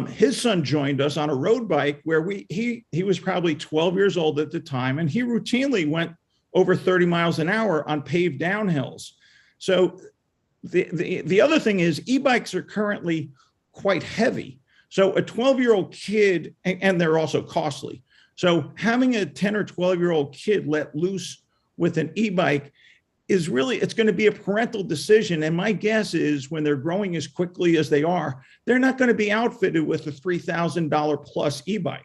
his son joined us on a road bike where he was probably 12 years old at the time, and he routinely went over 30 miles an hour on paved downhills. So the other thing is e-bikes are currently quite heavy. So a 12-year-old kid, and they're also costly. So having a 10 or 12-year-old kid let loose with an e-bike is really, it's going to be a parental decision. And my guess is when they're growing as quickly as they are, they're not going to be outfitted with a $3,000 plus e-bike.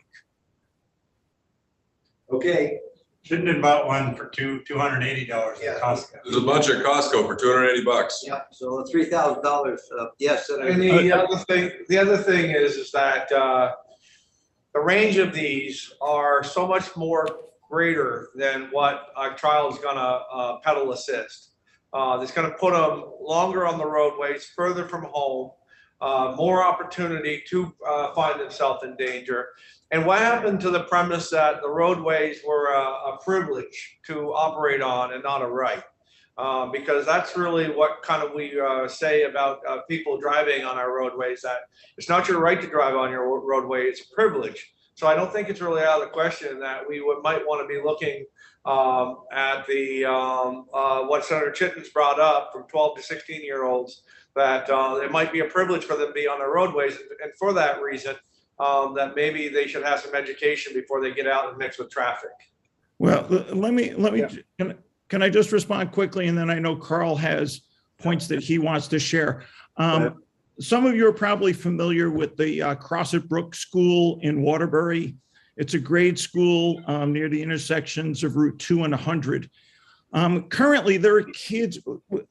Okay. Shouldn't have bought one for $280 at Costco. There's a bunch at Costco for $280. Yeah, so $3,000, yes. And the other thing is that the range of these are so much more greater than what our trial is gonna pedal assist. It's gonna put them longer on the roadways, further from home, more opportunity to find themselves in danger. And what happened to the premise that the roadways were a privilege to operate on and not a right? Because that's really what kind of we say about people driving on our roadways, that it's not your right to drive on your roadway, it's a privilege. So I don't think it's really out of the question that we might want to be looking at what Senator Chitten's brought up from 12 to 16-year-olds, that it might be a privilege for them to be on the roadways. And for that reason, that maybe they should have some education before they get out and mix with traffic. Well, can I just respond quickly? And then I know Carl has points that he wants to share. Some of you are probably familiar with the Crossett Brook School in Waterbury. It's a grade school near the intersections of Route 2 and 100. Currently, there are kids,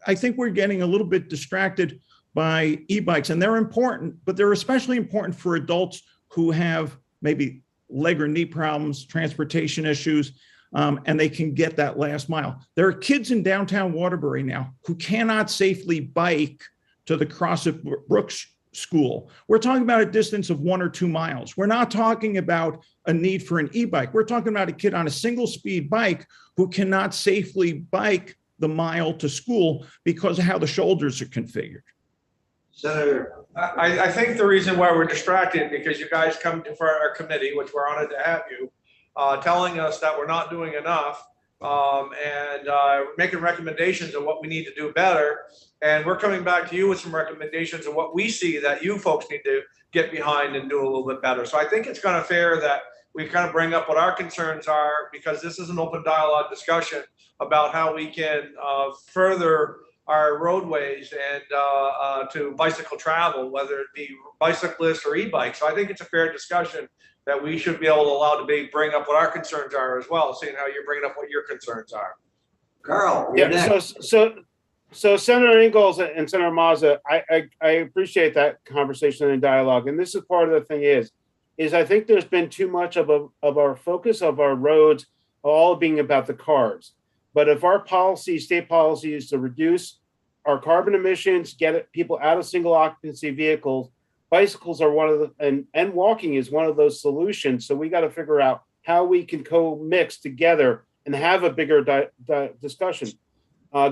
I think we're getting a little bit distracted by e-bikes, and they're important, but they're especially important for adults who have maybe leg or knee problems, transportation issues, and they can get that last mile. There are kids in downtown Waterbury now who cannot safely bike to the Crossett Brook school. We're talking about a distance of 1 or 2 miles. We're not talking about a need for an e-bike. We're talking about a kid on a single speed bike who cannot safely bike the mile to school because of how the shoulders are configured. Senator, I think the reason why we're distracted, because you guys come to for our committee, which we're honored to have you, telling us that we're not doing enough, and making recommendations of what we need to do better. And we're coming back to you with some recommendations of what we see that you folks need to get behind and do a little bit better. So I think it's kind of fair that we kind of bring up what our concerns are, because this is an open dialogue discussion about how we can further our roadways and to bicycle travel, whether it be bicyclists or e-bikes. So I think it's a fair discussion that we should be able to allow to bring up what our concerns are as well, seeing how you're bringing up what your concerns are. Carl, you're Yeah, next. so Senator Ingalls and Senator Mazza, I appreciate that conversation and dialogue. And this is part of the thing is I think there's been too much of our focus of our roads all being about the cars. But if our policy, state policy, is to reduce our carbon emissions, get people out of single occupancy vehicles, bicycles are one of the, and walking is one of those solutions. So we got to figure out how we can co-mix together and have a bigger discussion.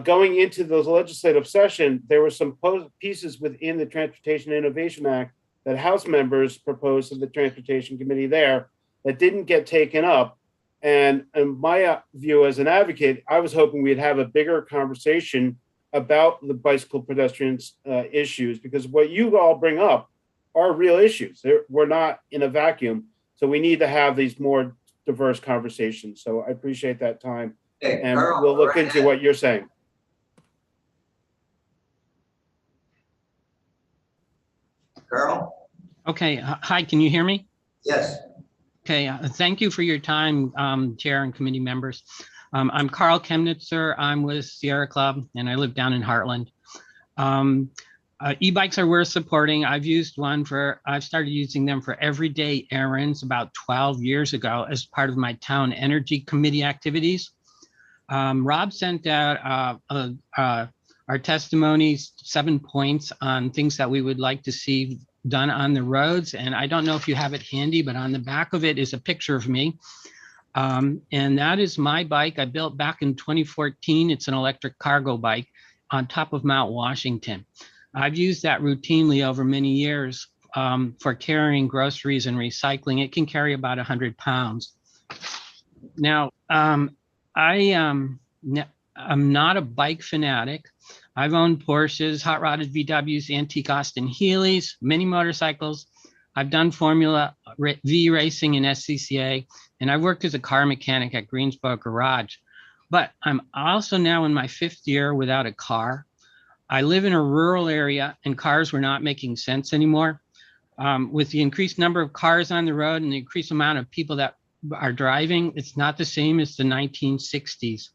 Going into the legislative session, there were some pieces within the Transportation Innovation Act that House members proposed to the Transportation Committee there that didn't get taken up. And in my view as an advocate, I was hoping we'd have a bigger conversation about the bicycle pedestrians issues, because what you all bring up are real issues. We're not in a vacuum. So we need to have these more diverse conversations. So I appreciate that time. Hey, And Carl, we'll look right into ahead. what you're saying. Carl? Okay, hi, can you hear me? Yes. Okay, thank you for your time, Chair and committee members. I'm Carl Chemnitzer. I'm with Sierra Club and I live down in Heartland. E-bikes are worth supporting. I've started using them for everyday errands about 12 years ago as part of my town energy committee activities. Rob sent out our testimonies, 7 points on things that we would like to see done on the roads. And I don't know if you have it handy, but on the back of it is a picture of me. And that is my bike I built back in 2014. It's an electric cargo bike on top of Mount Washington. I've used that routinely over many years for carrying groceries and recycling. It can carry about 100 pounds. Now, I'm not a bike fanatic. I've owned Porsches, hot rodded VWs, antique Austin Healey's, many motorcycles. I've done Formula V racing in SCCA, and I've worked as a car mechanic at Greensboro Garage. But I'm also now in my 5th year without a car. I live in a rural area and cars were not making sense anymore. With the increased number of cars on the road and the increased amount of people that are driving, it's not the same as the 1960s.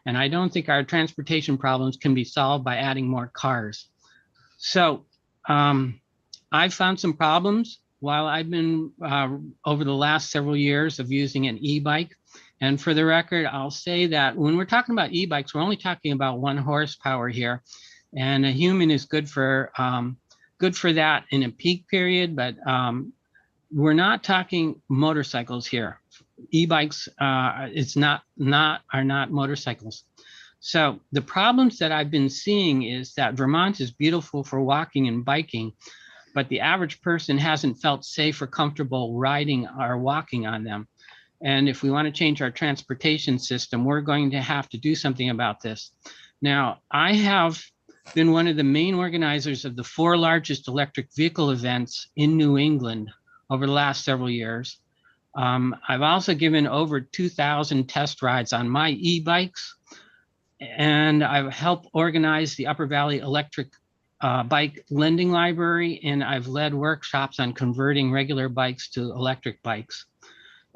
And I don't think our transportation problems can be solved by adding more cars. So I've found some problems while I've been over the last several years of using an e-bike. And for the record, I'll say that when we're talking about e-bikes, we're only talking about 1 horsepower here. And a human is good for that in a peak period, but we're not talking motorcycles here. E-bikes are not motorcycles. So the problems that I've been seeing is that Vermont is beautiful for walking and biking, but the average person hasn't felt safe or comfortable riding or walking on them. And if we want to change our transportation system, we're going to have to do something about this. Now, I have been one of the main organizers of the 4 largest electric vehicle events in New England over the last several years. I've also given over 2,000 test rides on my e-bikes, and I've helped organize the Upper Valley Electric Bike Lending Library, and I've led workshops on converting regular bikes to electric bikes.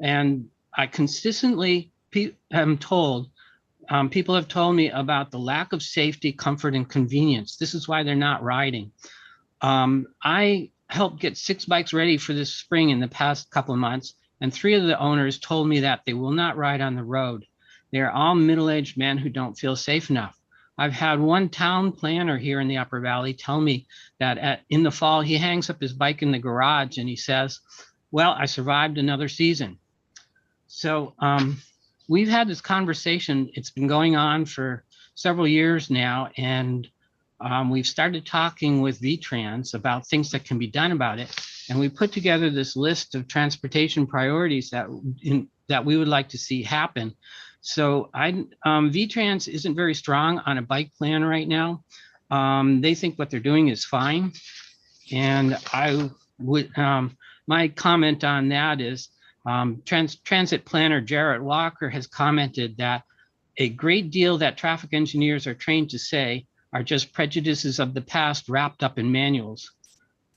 And I consistently am told, people have told me about the lack of safety, comfort, and convenience. This is why they're not riding. I helped get 6 bikes ready for this spring in the past couple of months, and 3 of the owners told me that they will not ride on the road. They're all middle-aged men who don't feel safe enough. I've had one town planner here in the Upper Valley tell me that in the fall, he hangs up his bike in the garage and he says, well, I survived another season. So we've had this conversation. It's been going on for several years now, and we've started talking with VTrans about things that can be done about it. And we put together this list of transportation priorities that we would like to see happen. So VTrans isn't very strong on a bike plan right now. They think what they're doing is fine. And I would, my comment on that is transit planner Jarrett Walker has commented that a great deal that traffic engineers are trained to say are just prejudices of the past wrapped up in manuals.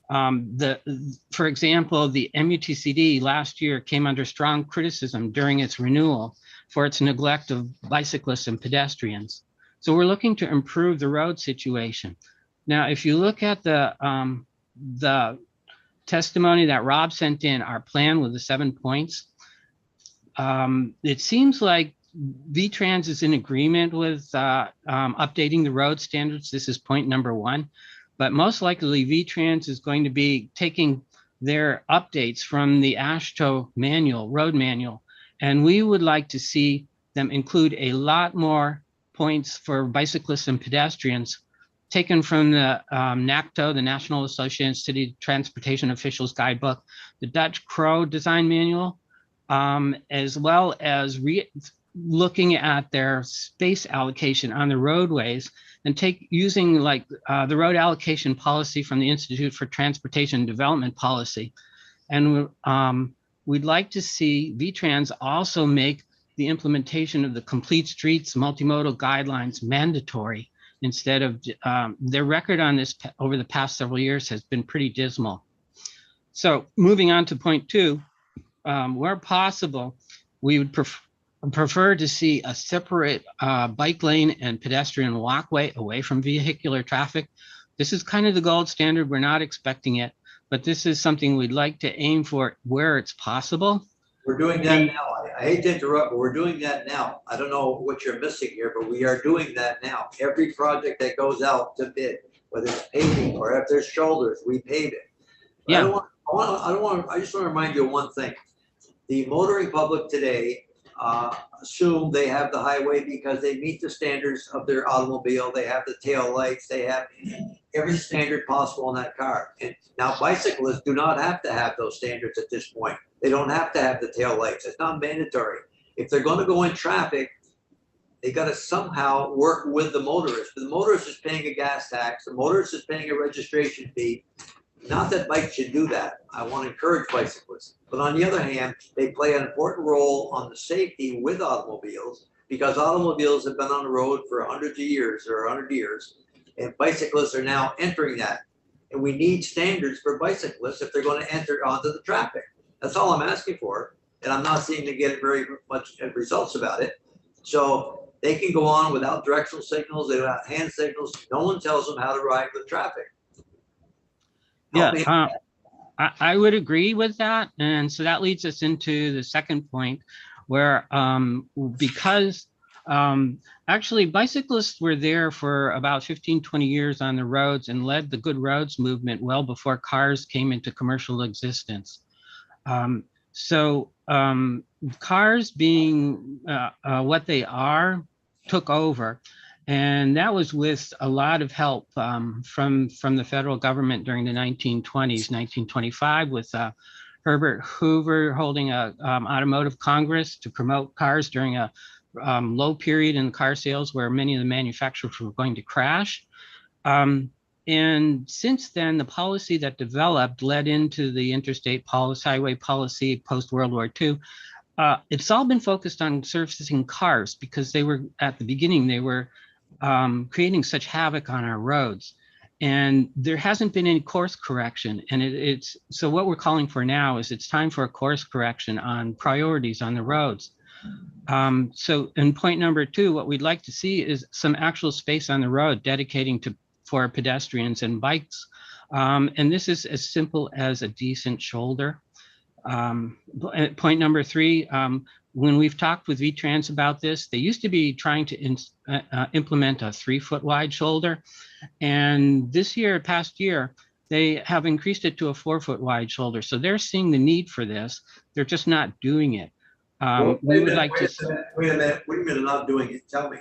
For example, the MUTCD last year came under strong criticism during its renewal for its neglect of bicyclists and pedestrians. So we're looking to improve the road situation. Now, if you look at the testimony that Rob sent in, our plan with the 7 points, it seems like VTrans is in agreement with updating the road standards. This is point number 1. But most likely VTrans is going to be taking their updates from the AASHTO manual, road manual, and we would like to see them include a lot more points for bicyclists and pedestrians taken from the NACTO, the National Association of City Transportation Officials Guidebook, the Dutch Crow Design Manual, as well as looking at their space allocation on the roadways and using like the road allocation policy from the Institute for Transportation Development Policy. And we'd like to see VTrans also make the implementation of the Complete Streets multimodal guidelines mandatory instead of their record on this over the past several years has been pretty dismal. So moving on to point 2, where possible, we would prefer to see a separate bike lane and pedestrian walkway away from vehicular traffic. This is kind of the gold standard. We're not expecting it, but this is something we'd like to aim for where it's possible. We're doing that now. I hate to interrupt, but we're doing that now. I don't know what you're missing here, but we are doing that now. Every project that goes out to bid, whether it's paving or if there's shoulders, we pave it. But Yeah. I just want to remind you of one thing. The motoring public today assume they have the highway because they meet the standards of their automobile. They have the tail lights. They have every standard possible in that car. And now bicyclists do not have to have those standards at this point. They don't have to have the tail lights. It's not mandatory. If they're going to go in traffic, they got to somehow work with the motorist. The motorist is paying a gas tax. The motorist is paying a registration fee. Not that bikes should do that. I want to encourage bicyclists. But on the other hand, they play an important role on the safety with automobiles because automobiles have been on the road for hundreds of years or 100 years, and bicyclists are now entering that. And we need standards for bicyclists if they're going to enter onto the traffic. That's all I'm asking for. And I'm not seeing to get very much results about it. So they can go on without directional signals, without hand signals. No one tells them how to ride with traffic. Yeah, I would agree with that. And so that leads us into the second point where because actually bicyclists were there for about 15, 20 years on the roads and led the good roads movement well before cars came into commercial existence. Cars being what they are took over. And that was with a lot of help from the federal government during the 1920s, 1925, with Herbert Hoover holding a automotive congress to promote cars during a low period in car sales where many of the manufacturers were going to crash. And since then, the policy that developed led into the interstate policy, highway policy post-World War II. It's all been focused on servicing cars because they were, at the beginning, they were creating such havoc on our roads. And there hasn't been any course correction. And so what we're calling for now is it's time for a course correction on priorities on the roads. So in point number 2, what we'd like to see is some actual space on the road dedicating for pedestrians and bikes. And this is as simple as a decent shoulder. Point number 3, when we've talked with VTrans about this, they used to be trying to implement a 3-foot wide shoulder. And this year, past year, they have increased it to a 4-foot wide shoulder. So they're seeing the need for this. They're just not doing it. We would like to. Wait a minute, what do you mean they're not doing it? Tell me.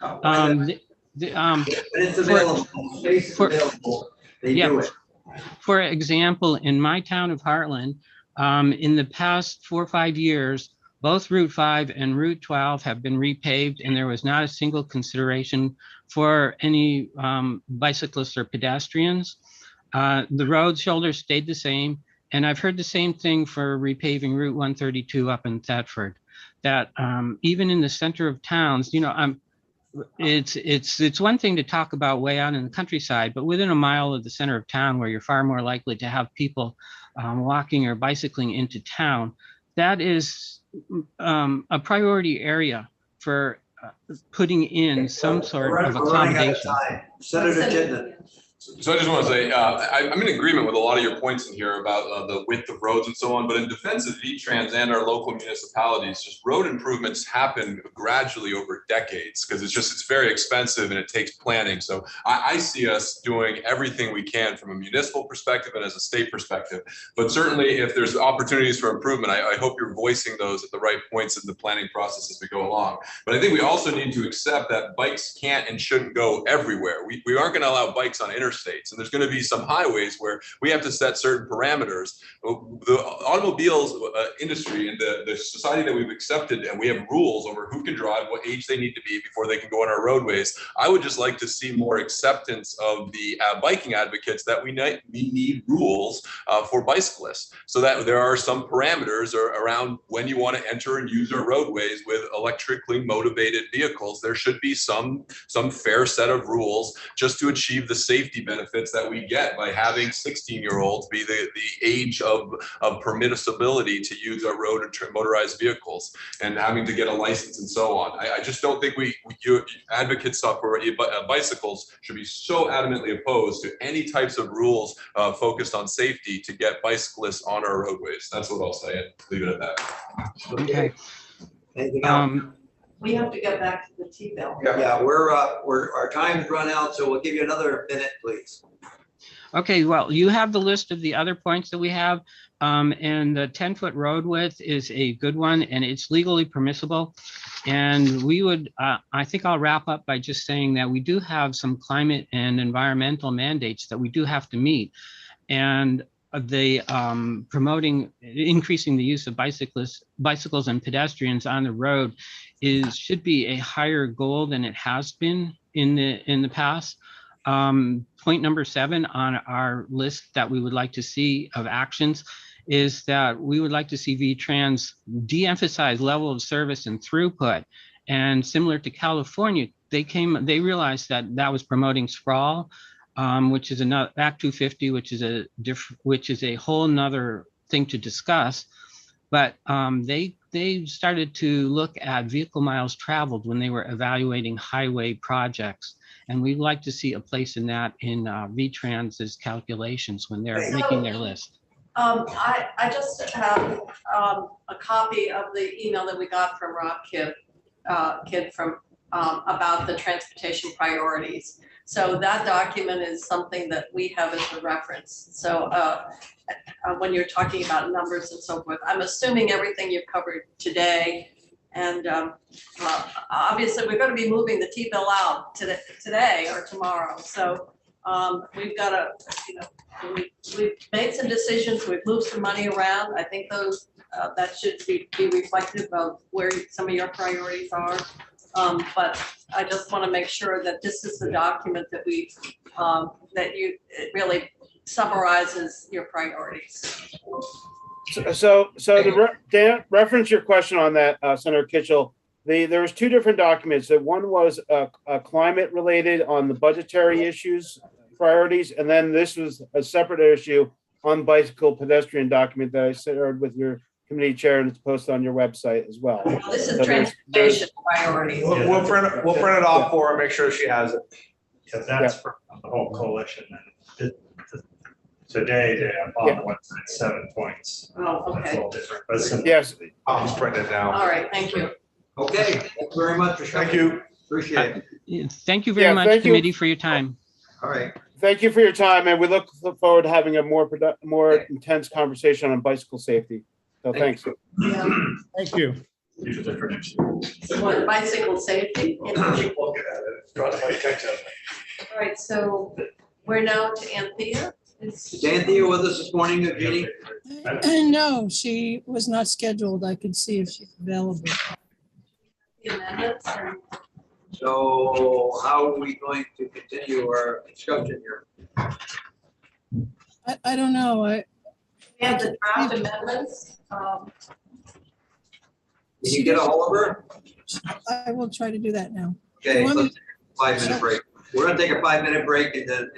When It's available, space is available, they do it. For example, in my town of Heartland, in the past 4 or 5 years, both Route 5 and Route 12 have been repaved, and there was not a single consideration for any bicyclists or pedestrians. The road shoulders stayed the same, and I've heard the same thing for repaving Route 132 up in Thetford, that even in the center of towns, you know, it's one thing to talk about way out in the countryside, but within a mile of the center of town, where you're far more likely to have people walking or bicycling into town, that is a priority area for putting in some sort of accommodation. Senator Chittenden. So I just want to say, I'm in agreement with a lot of your points in here about the width of roads and so on, but in defense of VTrans and our local municipalities, just road improvements happen gradually over decades because it's very expensive and it takes planning. So I see us doing everything we can from a municipal perspective and as a state perspective, but certainly if there's opportunities for improvement, I hope you're voicing those at the right points in the planning process as we go along. But I think we also need to accept that bikes can't and shouldn't go everywhere. We aren't going to allow bikes on interstates, and there's going to be some highways where we have to set certain parameters. The automobiles industry and the society that we've accepted, and we have rules over who can drive, what age they need to be before they can go on our roadways. I would just like to see more acceptance of the biking advocates that we need rules for bicyclists, so that there are some parameters around when you want to enter and use our roadways with electrically motivated vehicles. There should be some fair set of rules just to achieve the safety benefits that we get by having 16-year-olds be the age of permissibility to use our road and motorized vehicles, and having to get a license and so on. I just don't think you advocates for bicycles should be so adamantly opposed to any types of rules focused on safety to get bicyclists on our roadways. That's what I'll say, and leave it at that. Okay. Anything else? We have to get back to the T-bill. Yeah, our time's run out, so we'll give you another minute, please. Okay, well, you have the list of the other points that we have, and the 10-foot road width is a good one, and it's legally permissible. And we would, I think I'll wrap up by just saying that we do have some climate and environmental mandates that we do have to meet. And the increasing the use of bicycles and pedestrians on the road should be a higher goal than it has been in the past. Point number 7 on our list that we would like to see of actions is that we would like to see VTrans de-emphasize level of service and throughput. And similar to California, they realized that was promoting sprawl, which is another Act 250, which is a whole nother thing to discuss. But they started to look at vehicle miles traveled when they were evaluating highway projects. And we'd like to see a place in that in VTrans's calculations when they're making their list. I just have a copy of the email that we got from Rob Kidd from about the transportation priorities. So that document is something that we have as a reference. So when you're talking about numbers and so forth, I'm assuming everything you've covered today. And obviously, we're going to be moving the T-bill out today or tomorrow. So we've got to, we've made some decisions. We've moved some money around. I think those that should be reflective of where some of your priorities are. But I just want to make sure that this is the document that it really summarizes your priorities. So to reference your question on that, Senator Kitchell, there was 2 different documents. That one was climate related on the budgetary issues priorities, and then this was a separate issue on bicycle pedestrian document that I shared with your committee chair, and it's posted on your website as well. This is transportation priorities. We'll print it off for her, make sure she has it. Yeah, that's for the whole coalition. Today, they have on the website 7 points. Oh, That's a okay. little different, but it's Yes, Tom's printed now. All right, thank you. Okay, thank you very much for Thank coming. you. Appreciate it. Yeah, thank you very Yeah, much, thank you. committee, for your time. All right. thank you for your time, and we look forward to having a more intense conversation on bicycle safety. So Thank thanks. Yeah. Thank you. What, bicycle safety? Looking at it, drawing my attention. All right, so we're now to Anthea. Is Anthea with us this morning, Jeannie? No, she was not scheduled. I could see if she's available. The amendments and So how are we going to continue our discussion here? I don't know. we have the draft amendments. Can you get a hold of her? I will try to do that now. Okay, You want me let's take a 5-minute break. We're gonna take a 5-minute break and then